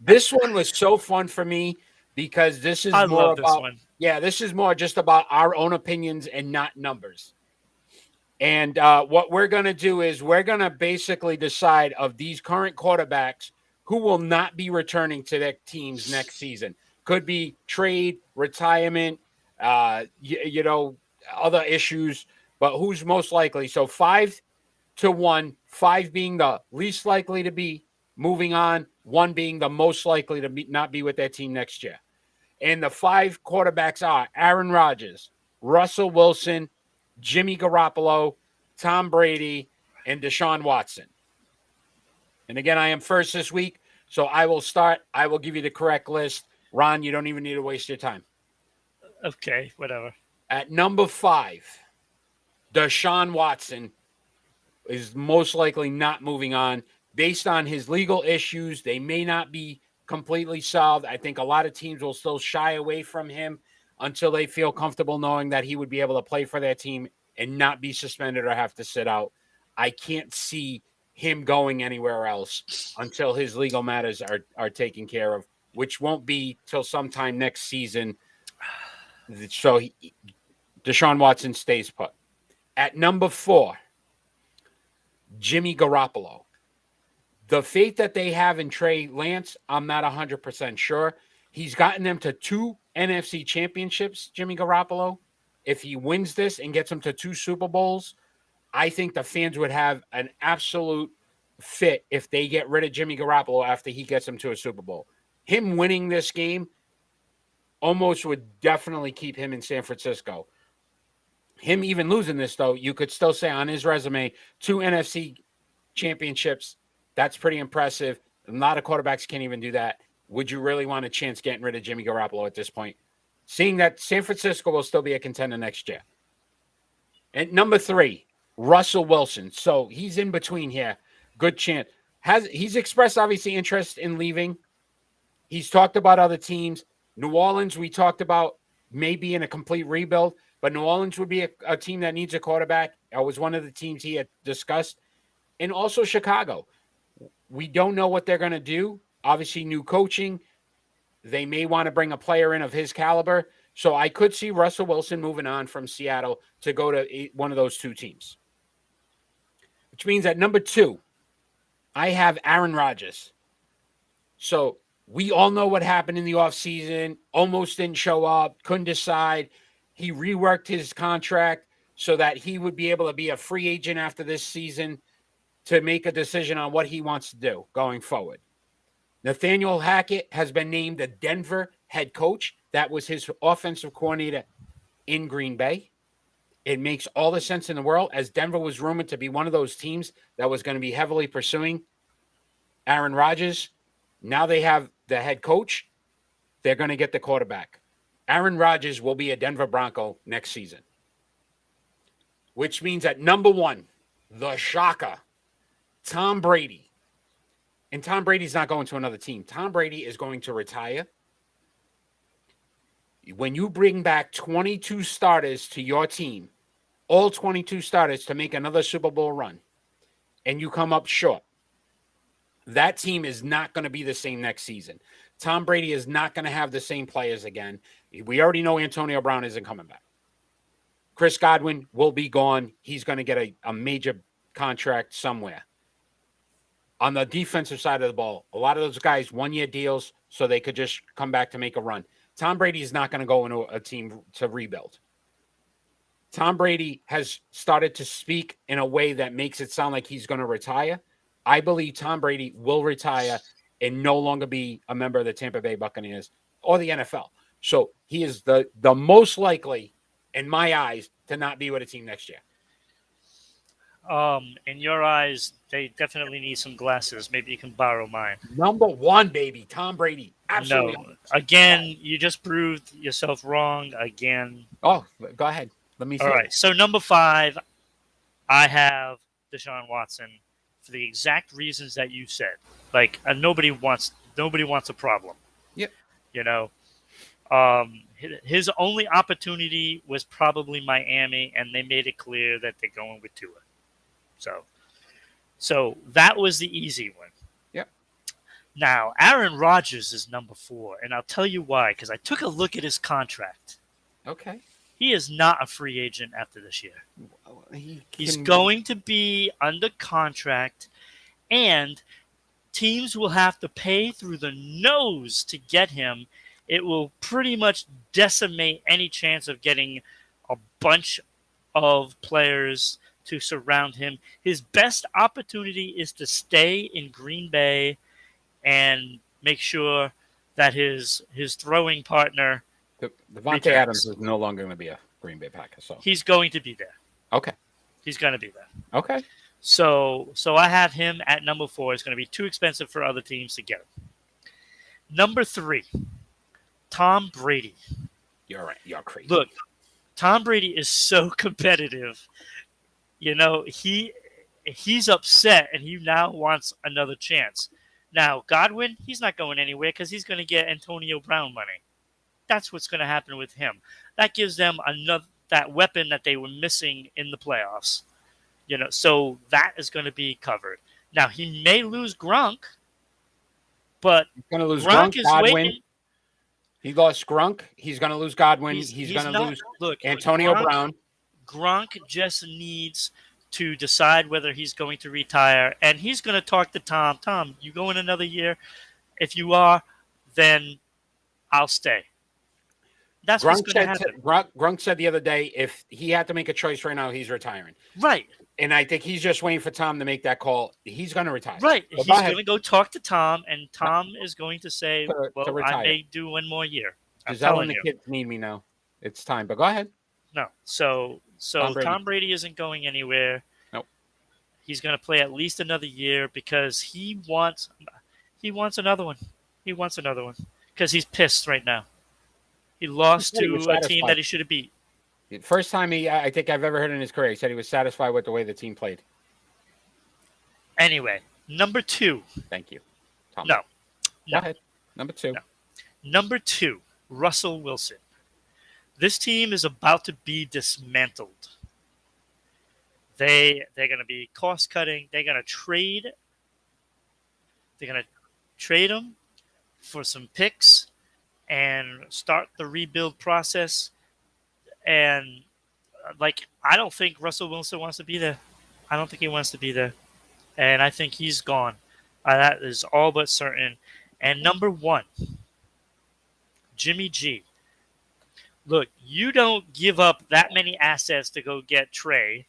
This one was so fun for me because this is I more love this about, one. yeah, this is more just about our own opinions and not numbers. And what we're going to do is we're going to basically decide of these current quarterbacks who will not be returning to their teams next season. Could be trade, retirement, other issues, but who's most likely? So 5-1, five being the least likely to be moving on, one being the most likely to not be with their team next year. And the five quarterbacks are Aaron Rodgers, Russell Wilson, Jimmy Garoppolo, Tom Brady, and Deshaun Watson. And again, I am first this week, so I will start. I will give you the correct list. Ron, you don't even need to waste your time. Okay, whatever. At number 5, Deshaun Watson is most likely not moving on based on his legal issues. They may not be completely solved. I think a lot of teams will still shy away from him until they feel comfortable knowing that he would be able to play for their team and not be suspended or have to sit out. I can't see him going anywhere else until his legal matters are taken care of, which won't be till sometime next season. So Deshaun Watson stays put. At number 4, Jimmy Garoppolo. The faith that they have in Trey Lance, I'm not 100% sure. He's gotten them to 2 NFC championships, Jimmy Garoppolo. If he wins this and gets them to 2 Super Bowls, I think the fans would have an absolute fit if they get rid of Jimmy Garoppolo after he gets them to a Super Bowl. Him winning this game almost would definitely keep him in San Francisco. Him even losing this, though, you could still say on his resume, 2 NFC championships. That's pretty impressive. A lot of quarterbacks can't even do that. Would you really want a chance getting rid of Jimmy Garoppolo at this point? Seeing that San Francisco will still be a contender next year. And number 3, Russell Wilson. So he's in between here. Good chance. He's expressed obviously interest in leaving. He's talked about other teams. New Orleans, we talked about maybe in a complete rebuild, but New Orleans would be a team that needs a quarterback. That was one of the teams he had discussed. And also Chicago. We don't know what they're going to do. Obviously, new coaching. They may want to bring a player in of his caliber. So I could see Russell Wilson moving on from Seattle to go to one of those 2 teams. Which means at number 2, I have Aaron Rodgers. So we all know what happened in the offseason. Almost didn't show up, couldn't decide. He reworked his contract so that he would be able to be a free agent after this season to make a decision on what he wants to do going forward. Nathaniel Hackett has been named the Denver head coach. That was his offensive coordinator in Green Bay. It makes all the sense in the world, as Denver was rumored to be one of those teams that was going to be heavily pursuing Aaron Rodgers. Now they have the head coach. They're going to get the quarterback. Aaron Rodgers will be a Denver Bronco next season. Which means at number 1, the shocker, Tom Brady. And Tom Brady's not going to another team. Tom Brady is going to retire. When you bring back 22 starters to your team, all 22 starters to make another Super Bowl run, and you come up short, that team is not going to be the same next season. Tom Brady is not going to have the same players again. We already know Antonio Brown isn't coming back. Chris Godwin will be gone. He's going to get a major contract somewhere. On the defensive side of the ball, a lot of those guys 1-year deals so they could just come back to make a run. Tom Brady is not going to go into a team to rebuild. Tom Brady has started to speak in a way that makes it sound like he's going to retire. I believe Tom Brady will retire and no longer be a member of the Tampa Bay Buccaneers or the NFL. So he is the most likely, in my eyes, to not be with a team next year. In your eyes, they definitely need some glasses. Maybe you can borrow mine. Number 1, baby, Tom Brady. Absolutely. No. Again, you just proved yourself wrong again. Oh, go ahead. Let me see. All right. So number 5, I have Deshaun Watson for the exact reasons that you said. Like nobody wants a problem. Yep. You know, his only opportunity was probably Miami, and they made it clear that they're going with Tua. So that was the easy one. Yep. Now, Aaron Rodgers is number 4, and I'll tell you why, because I took a look at his contract. Okay. He is not a free agent after this year. He's can- going to be under contract, and teams will have to pay through the nose to get him. It will pretty much decimate any chance of getting a bunch of players to surround him. His best opportunity is to stay in Green Bay and make sure that his throwing partner, Devontae Adams is no longer going to be a Green Bay Packer. So he's going to be there. okay. He's going to be there. Okay. So I have him at number 4. It's going to be too expensive for other teams to get him. Number 3, Tom Brady. You're right. You're crazy. Look, Tom Brady is so competitive. You know, he's upset and he now wants another chance. Now, Godwin, he's not going anywhere because he's going to get Antonio Brown money. That's what's going to happen with him. That gives them that weapon that they were missing in the playoffs. You know, so that is going to be covered. Now, he may lose Gronk, but he's going to lose Gronk is Godwin. waiting. He lost Gronk. He's going to lose Godwin. He's going to lose Antonio Brown. Gronk just needs to decide whether he's going to retire, and he's going to talk to Tom. Tom, you go in another year? If you are, then I'll stay. That's what's going to happen. Gronk said the other day, if he had to make a choice right now, he's retiring. Right. And I think he's just waiting for Tom to make that call. He's going to retire. Right. He's going to go talk to Tom, and Tom is going to say, I may do one more year. Is that when the kids need me now? It's time. But go ahead. No. So Tom Brady isn't going anywhere. Nope. He's going to play at least another year because he wants another one. He wants another one because he's pissed right now. He lost to a team that he should have beat. First time I think I've ever heard in his career, he said he was satisfied with the way the team played. Anyway, number 2. Thank you, Tom. No. Go ahead. Number 2. No. Number 2, Russell Wilson. This team is about to be dismantled. They're going to be cost cutting. They're going to trade. They're going to trade him for some picks and start the rebuild process. And I don't think Russell Wilson wants to be there. I don't think he wants to be there. And I think he's gone. That is all but certain. And number 1, Jimmy G. Look, you don't give up that many assets to go get Trey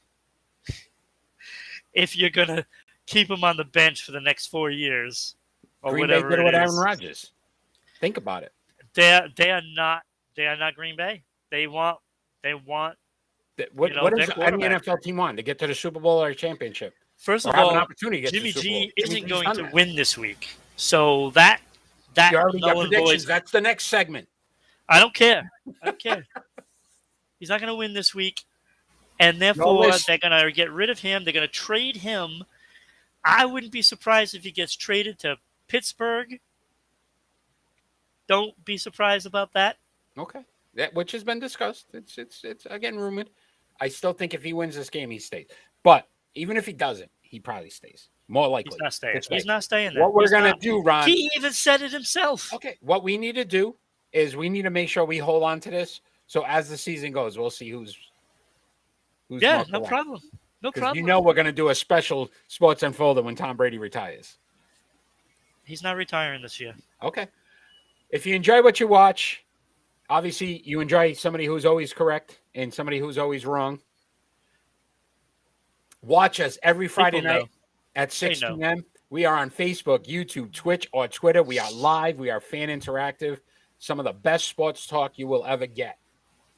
if you're going to keep him on the bench for the next 4 years or Green whatever Bay did it with is. Aaron Rodgers. Think about it. They are not Green Bay. They want what does any NFL team want? To get to the Super Bowl or a championship? First of have all, an opportunity to get Jimmy to the Super Bowl. G isn't Jimmy's going done to that. win this week. So that You already got predictions. That's the next segment. I don't care. He's not going to win this week. And therefore, they're going to get rid of him. They're going to trade him. I wouldn't be surprised if he gets traded to Pittsburgh. Don't be surprised about that. Okay. Which has been discussed. It's again rumored. I still think if he wins this game, he stays. But even if he doesn't, he probably stays. More likely. He's not staying. He's not staying there. What we're going to do, Ron. He even said it himself. Okay. What we need to do is we need to make sure we hold on to this. So as the season goes, we'll see who's yeah, no problem. No problem. You know we're going to do a special Sports Unfolded when Tom Brady retires. He's not retiring this year. Okay. If you enjoy what you watch, obviously you enjoy somebody who's always correct and somebody who's always wrong. Watch us every Friday night at 6 p.m. We are on Facebook, YouTube, Twitch, or Twitter. We are live. We are fan interactive. Some of the best sports talk you will ever get.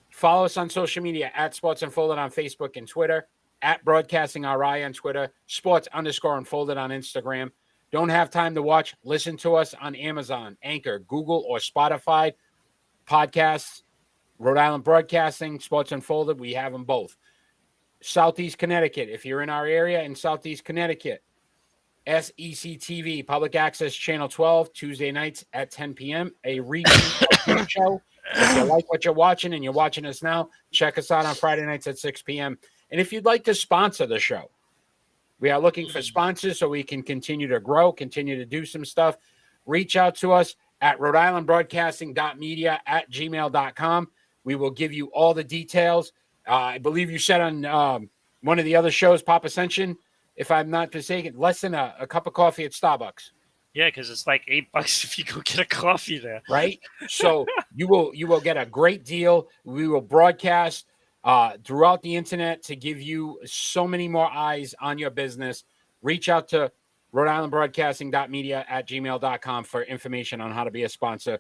Follow us on social media at Sports Unfolded on Facebook and Twitter, at Broadcasting RI on Twitter, Sports_Unfolded on Instagram. Don't have time to watch? Listen to us on Amazon, Anchor, Google, or Spotify. Podcasts, Rhode Island Broadcasting, Sports Unfolded. We have them both. Southeast Connecticut. If you're in our area in Southeast Connecticut, SEC TV, Public Access Channel 12, Tuesday nights at 10 p.m. A repeat of the show. If you like what you're watching and you're watching us now, check us out on Friday nights at 6 p.m. And if you'd like to sponsor the show, we are looking for sponsors so we can continue to grow, continue to do some stuff. reach out to us at rhodeislandbroadcasting.media@gmail.com. We will give you all the details. I believe you said on one of the other shows, Papa Ascension, if I'm not mistaken, less than a cup of coffee at Starbucks. Yeah, because it's like $8 if you go get a coffee there. Right? So you will get a great deal. We will broadcast throughout the internet to give you so many more eyes on your business. Reach out to rhodeislandbroadcasting.media@gmail.com for information on how to be a sponsor